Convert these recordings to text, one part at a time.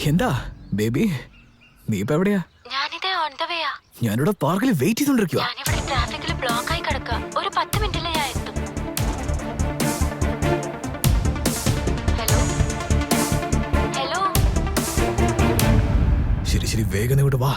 എന്താ ബേബി, നീ ഇപ്പൊ എവിടെയാ? ഞാനിതേ ഓൺ ദ വേയാ. ഞാനിവിടെ പാർക്കിൽ വെയിറ്റ് ചെയ്തോണ്ടിരിക്കുക. ഞാനിവിടെ ട്രാഫിക്കിൽ ബ്ലോക്ക് ആയി കിടക്കുക. ഒരു 10 മിനിറ്റിൽ ഞാൻ എത്തും. Hello hello. ശരി ശരി, വേഗം ഇങ്ങോട്ട് വാ.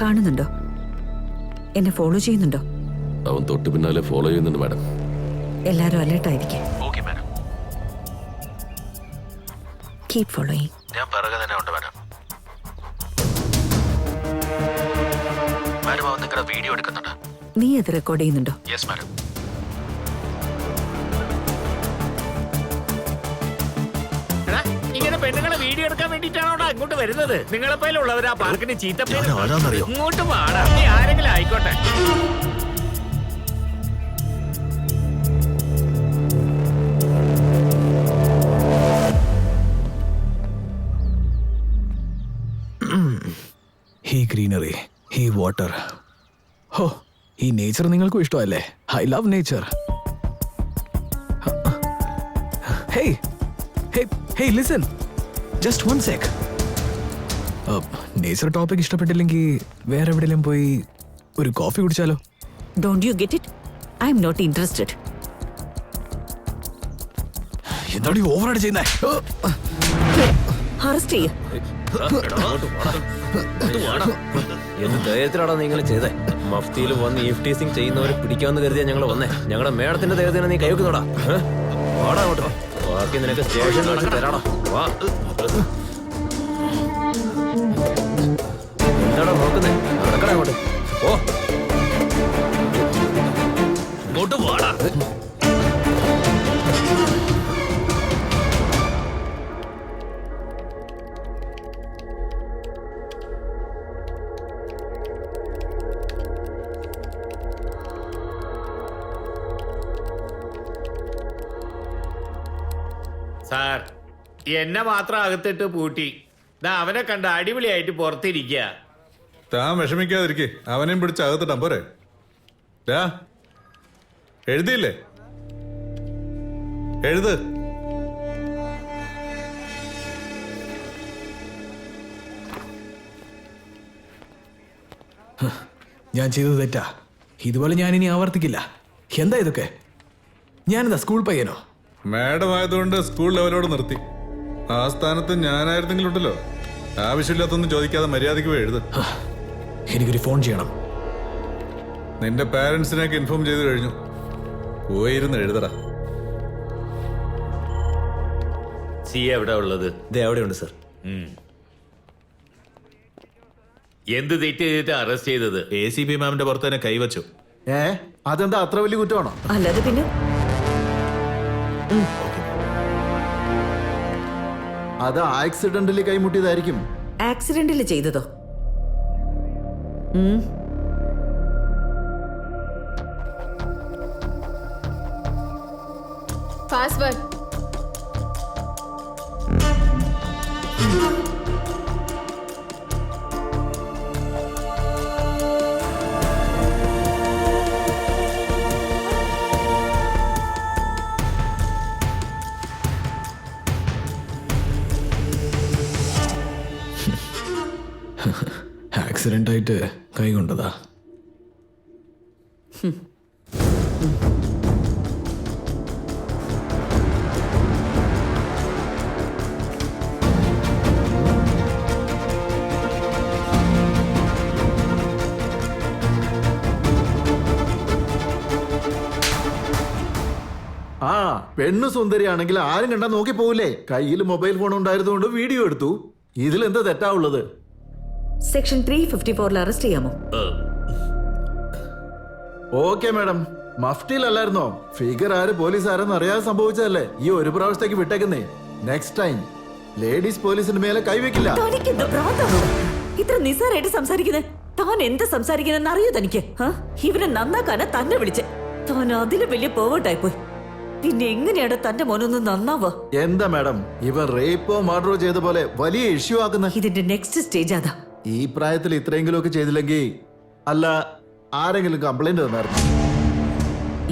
കാണുന്നുണ്ടോ? എന്നെ ഫോളോ ചെയ്യുന്നുണ്ടോ? അവൻ തൊട്ട് പിന്നാലെ ഫോളോ ചെയ്യുന്നുണ്ട് മാഡം. എല്ലാരും അലേർട്ടായിരിക്കും. Okay madam. Keep following. ഞാൻ പിറകെ തന്നെ ഉണ്ട് മാഡം. മാഡം അവൻ നിങ്ങളുടെ വീഡിയോ എടുക്കുന്നുണ്ട്. നീ അത് റെക്കോർഡ് ചെയ്യുന്നുണ്ടോ? Yes madam. ഇങ്ങനെ പെണ്ണുങ്ങളെ വീഡിയോ എടുക്കാൻ വേണ്ടിട്ടാണോ അങ്ങോട്ട് വരുന്നത്? നിങ്ങളെപ്പോലുള്ളവരാ പാർക്കിന് ചീത്തപ്പേര്. ആരാന്നറിയോ? ഇങ്ങോട്ട് പാടാ, നീ ആരെങ്കിലും ആയിക്കോട്ടെ. ഈ ഗ്രീനറി, ഈ വാട്ടർ, ഹോ, ഈ നേച്ചർ നിങ്ങൾക്കും ഇഷ്ടമല്ലേ? I love nature. Hey hey hey listen, just 1 sec. Nature topic ഇഷ്ടപ്പെട്ടില്ലെങ്കിൽ വേറെ എവിടെയെങ്കിലും പോയി ഒരു കോഫി കുടിച്ചാലോ? Don't you get it? I'm not interested. എന്താണ് ഓവറായിട്ട് ചെയ്യുന്നേ? അറസ്റ്റ് ചെയ്യ. എന്ത് ധൈര്യത്തിലാണോ നിങ്ങൾ ചെയ്തേ? മഫ്തിയിൽ വന്ന് ഈഫ്റ്റീസിംഗ് ചെയ്യുന്നവരെ പിടിക്കാമെന്ന് കരുതിയാ ഞങ്ങൾ വന്നേ. ഞങ്ങളുടെ മേഡത്തിന്റെ ധൈര്യത്തിന് നീ കൈവെക്കുന്നോടാ. വാടാ അങ്ങോട്ടോ, ബാക്കി നിനക്ക് സ്റ്റേഷനിൽ വെച്ച് തരാടാ. വാ. എന്താടാ നോക്കുന്നേ? നടക്കടാ അങ്ങോട്ട്. ഓ ഇങ്ങോട്ട് പാടാ. സാർ, എന്നെ മാത്രം അകത്തിട്ട് പൂട്ടി. അവനെ കണ്ട അടിപൊളിയായിട്ട് പുറത്തിരിക്കുക. താൻ വിഷമിക്കാതിരിക്കേ, അവനെയും പിടിച്ച് അകത്തിട്ടാ പോരെ. എഴുതിയില്ലേ? എഴുത്. ഞാൻ ചെയ്തത് തെറ്റാ. ഇതുപോലെ ഞാൻ ഇനി ആവർത്തിക്കില്ല. എന്താ ഇതൊക്കെ? ഞാനെന്താ സ്കൂൾ പയ്യനോ? മാഡം ആയതുകൊണ്ട് സ്കൂൾ ലെവലോട് നിർത്തി. ആ സ്ഥാനത്ത് ഞാനായിരുന്നെങ്കിലുണ്ടല്ലോ, ആവശ്യമില്ലാത്തൊന്നും ചോദിക്കാതെ മര്യാദയ്ക്ക് പോയി എഴുത്. എനിക്കൊരു ഫോൺ ചെയ്യണം. നിന്റെ പാരന്റ്സിനെയൊക്കെ ഇൻഫോം ചെയ്ത് കഴിഞ്ഞു. പോയിരുന്ന് എഴുതടാ. സി എവിടെ ഉള്ളത്? എവിടെയുണ്ട് സർ? എന്ത് തെറ്റ് ചെയ്തിട്ട് അറസ്റ്റ് ചെയ്തത്? ACP മാമിന്റെ പുറത്ത് തന്നെ കൈവച്ചു. അതെന്താ അത്ര വലിയ കുറ്റമാണോ? അല്ലാതെ പിന്നെ അത് ആക്സിഡന്റലി കൈമുട്ടിയതായിരിക്കും. ആക്സിഡന്റിൽ ചെയ്തതോ? പാസ്വേഡ്. ആക്സിഡന്റ് ആയിട്ട് കൈ കൊണ്ടതാ. ആ പെണ്ണ് സുന്ദരിയാണെങ്കിൽ ആരും കണ്ടാ നോക്കി പോവില്ലേ? കയ്യിൽ മൊബൈൽ ഫോൺ ഉണ്ടായിരുന്നുകൊണ്ട് വീഡിയോ എടുത്തു. ഇതിലെന്താ തെറ്റാവുള്ളത്? സെക്ഷൻ 354 അറസ്റ്റ് ചെയ്യാമോ? Okay madam. മഫ്റ്റിയിലല്ലായിരുന്നോ? ഫിഗർ ആര് പോലീസ് ആരെന്ന് അറിയാതെ സംഭവിച്ചതല്ലേ. ഈ ഒരു പ്രാവശ്യത്തേക്ക് വിട്ടേക്കുന്നേ. നെക്സ്റ്റ് ടൈം ലേഡീസ് പോലീസിന്റെ മേലെ കൈവെക്കില്ല. തനിക്കെന്താ ഭ്രാന്താണോ? ഇത്ര നിസ്സാരായിട്ട് സംസാരിക്കുന്നത്? താൻ എന്ത് സംസാരിക്കുന്നെന്ന് അറിയോ തനിക്ക്? ഇവനെ നന്നാക്കാനാ തന്നെ വിളിച്ച്. താൻ അതിലും വലിയ പേവേർട്ടായി പോയി. പിന്നെ എങ്ങനെയാണ് തന്റെ മോനൊന്ന് നന്നാവുക? എന്താ മാഡം ഇവൻ റേപ്പോ മർഡറോ ചെയ്ത പോലെ വലിയ ഇഷ്യൂ ആക്കുന്ന? ഇതിന്റെ നെക്സ്റ്റ് സ്റ്റേജ് അതാ. ഈ പ്രായത്തിൽ ഇത്രയെങ്കിലും ഒക്കെ ചെയ്തില്ലെങ്കിൽ അല്ല ആരെങ്കിലും കംപ്ലൈന്റ് തന്നായിരുന്നു.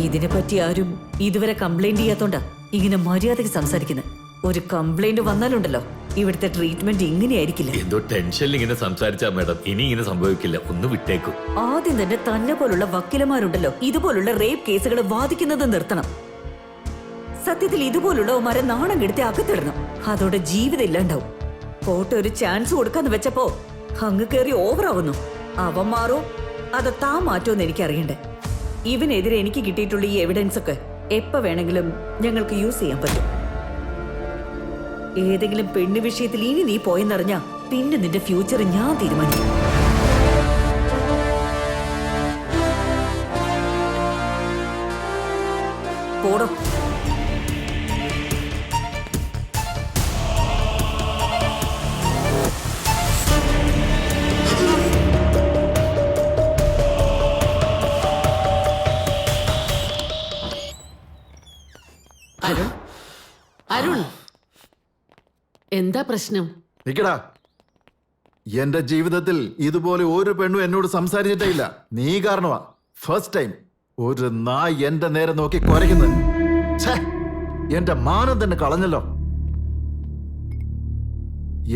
ഇതിനെ പറ്റി ആരും ഇതുവരെ കംപ്ലൈന്റ് ചെയ്യാത്തോണ്ടാ ഇങ്ങനെ മര്യാദയ്ക്ക് സംസാരിക്കുന്നത്. ഒരു കംപ്ലൈന്റ് വന്നാലുണ്ടല്ലോ ഇവിടുത്തെ ട്രീറ്റ്മെന്റ് ഇങ്ങനെയായിരിക്കില്ല. എന്തോ ടെൻഷനിൽ ഇങ്ങനെ സംസാരിച്ചാ മാഡം, ഇനി ഇങ്ങനെ സംഭവിക്കില്ല, ഒന്ന് വിട്ടേക്കും. ആദ്യം തന്നെ പോലുള്ള വക്കീലന്മാരുണ്ടല്ലോ ഇതുപോലുള്ള റേപ്പ് കേസുകൾ വാദിക്കുന്നത് നിർത്തണം. സത്യത്തിൽ ഇതുപോലുള്ളവന്മാരെ നാണം കെടുത്തി അകത്തിടണം. അതോടെ ജീവിതം ഇല്ലാണ്ടാവും. കോട്ട ഒരു ചാൻസ് കൊടുക്കാന്ന് വെച്ചപ്പോ അങ്ങ് കയറി ഓവറാവുന്നു. അവൻ മാറോ അത് താൻ മാറ്റോന്ന് എനിക്കറിയണ്ടേ. ഇവനെതിരെ എനിക്ക് കിട്ടിയിട്ടുള്ള ഈ എവിഡൻസ് ഒക്കെ എപ്പോ വേണമെങ്കിലും ഞങ്ങൾക്ക് യൂസ് ചെയ്യാൻ പറ്റും. ഏതെങ്കിലും പെണ്ണ് വിഷയത്തിൽ ഇനി നീ പോയെന്നറിഞ്ഞാ പിന്നെ നിന്റെ ഫ്യൂച്ചർ ഞാൻ തീരുമാനിക്കും. പോടോ. അരുൺ, എന്താ പ്രശ്നം? നിക്കടാ. എന്റെ ജീവിതത്തിൽ ഇതുപോലെ ഒരു പെണ്ണും എന്നോട് സംസാരിച്ചിട്ടേ ഇല്ല. നീ കാരണമാ ഫസ്റ്റ് ടൈം ഒരു നായ് എന്റെ നേരെ നോക്കി കുരയ്ക്കുന്നത്. എന്റെ മാനം തന്നെ കളഞ്ഞല്ലോ.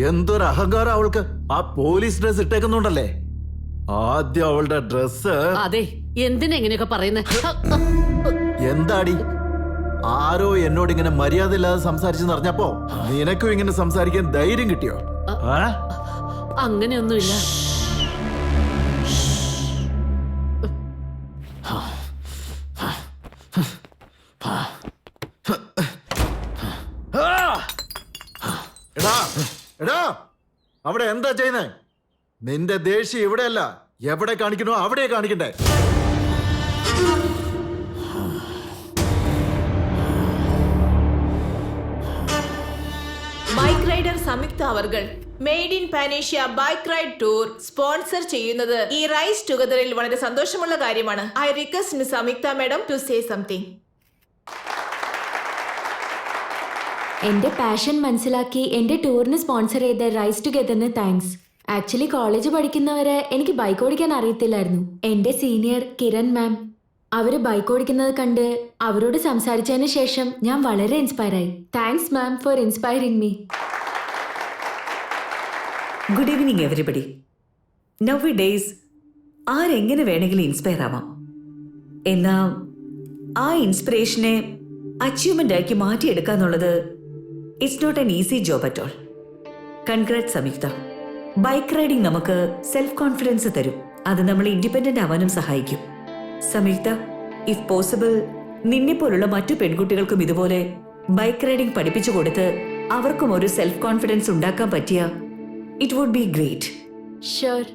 എന്തൊരു അഹങ്കാരം അവൾക്ക്. ആ പോലീസ് ഡ്രസ് ഇട്ടേക്കുന്നുണ്ടല്ലേ. ആദ്യം അവളുടെ ഡ്രസ്. അതെ, എന്തിനാ ഇങ്ങനെയൊക്കെ പറയുന്നത്? എന്താടി ആരോ എന്നോട് ഇങ്ങനെ മര്യാദ ഇല്ലാതെ സംസാരിച്ചെന്ന് അറിഞ്ഞപ്പോ നിനക്കും ഇങ്ങനെ സംസാരിക്കാൻ ധൈര്യം കിട്ടിയോ? അങ്ങനെയൊന്നുമില്ല. എടാ എടാ അവിടെ എന്താ ചെയ്യുന്നേ? നിന്റെ ദേഷ്യം ഇവിടെയല്ല, എവിടെ കാണിക്കണോ അവിടെ കാണിക്കണ്ടേ. ബൈക്ക് റൈഡർ സംയുക്ത അവർകൾ made in Panacea bike ride tour sponsor ചെയ്യുന്നത് ഈ റൈസ് ടുഗദറിൽ വളരെ സന്തോഷമുള്ള കാര്യമാണ്. I request Miss Samyuktha madam to say something. എന്റെ പാഷൻ മനസ്സിലാക്കി എന്റെ ടൂറിന് സ്പോൺസർ ചെയ്ത റൈസ് ടുഗദറിന് താങ്ക്സ്. ആക്ച്വലി കോളേജ് പഠിക്കുന്നവരെ എനിക്ക് ബൈക്ക് ഓടിക്കാൻ അറിയത്തില്ലായിരുന്നു. എന്റെ സീനിയർ കിരൺ മാം അവര് ബൈക്ക് ഓടിക്കുന്നത് കണ്ട് അവരോട് സംസാരിച്ചതിന് ശേഷം ഞാൻ വളരെ ഇൻസ്പയർ ആയി. Thanks ma'am for inspiring me. Good evening everybody. Nowadays ആരെങ്ങനെ വേണമെങ്കിലും ഇൻസ്പയർ ആവാം. എന്നാ ആ ഇൻസ്പിറേഷനെ അച്ചീവ്മെന്റ് ആക്കി മാറ്റിയെടുക്കാന്നുള്ളത് it's not an easy job at all. Congrats Samyuktha. Bike riding നമുക്ക് സെൽഫ് കോൺഫിഡൻസ് തരും. അത് നമ്മളെ ഇൻഡിപെൻഡന്റ് ആവാനും സഹായിക്കും. സംയുക്ത, ഇഫ് പോസിബിൾ നിന്നെ പോലുള്ള മറ്റു പെൺകുട്ടികൾക്കും ഇതുപോലെ ബൈക്ക് റൈഡിംഗ് പഠിപ്പിച്ചു കൊടുത്ത് അവർക്കും ഒരു സെൽഫ് കോൺഫിഡൻസ് ഉണ്ടാക്കാൻ പറ്റിയ it would be great. Sure.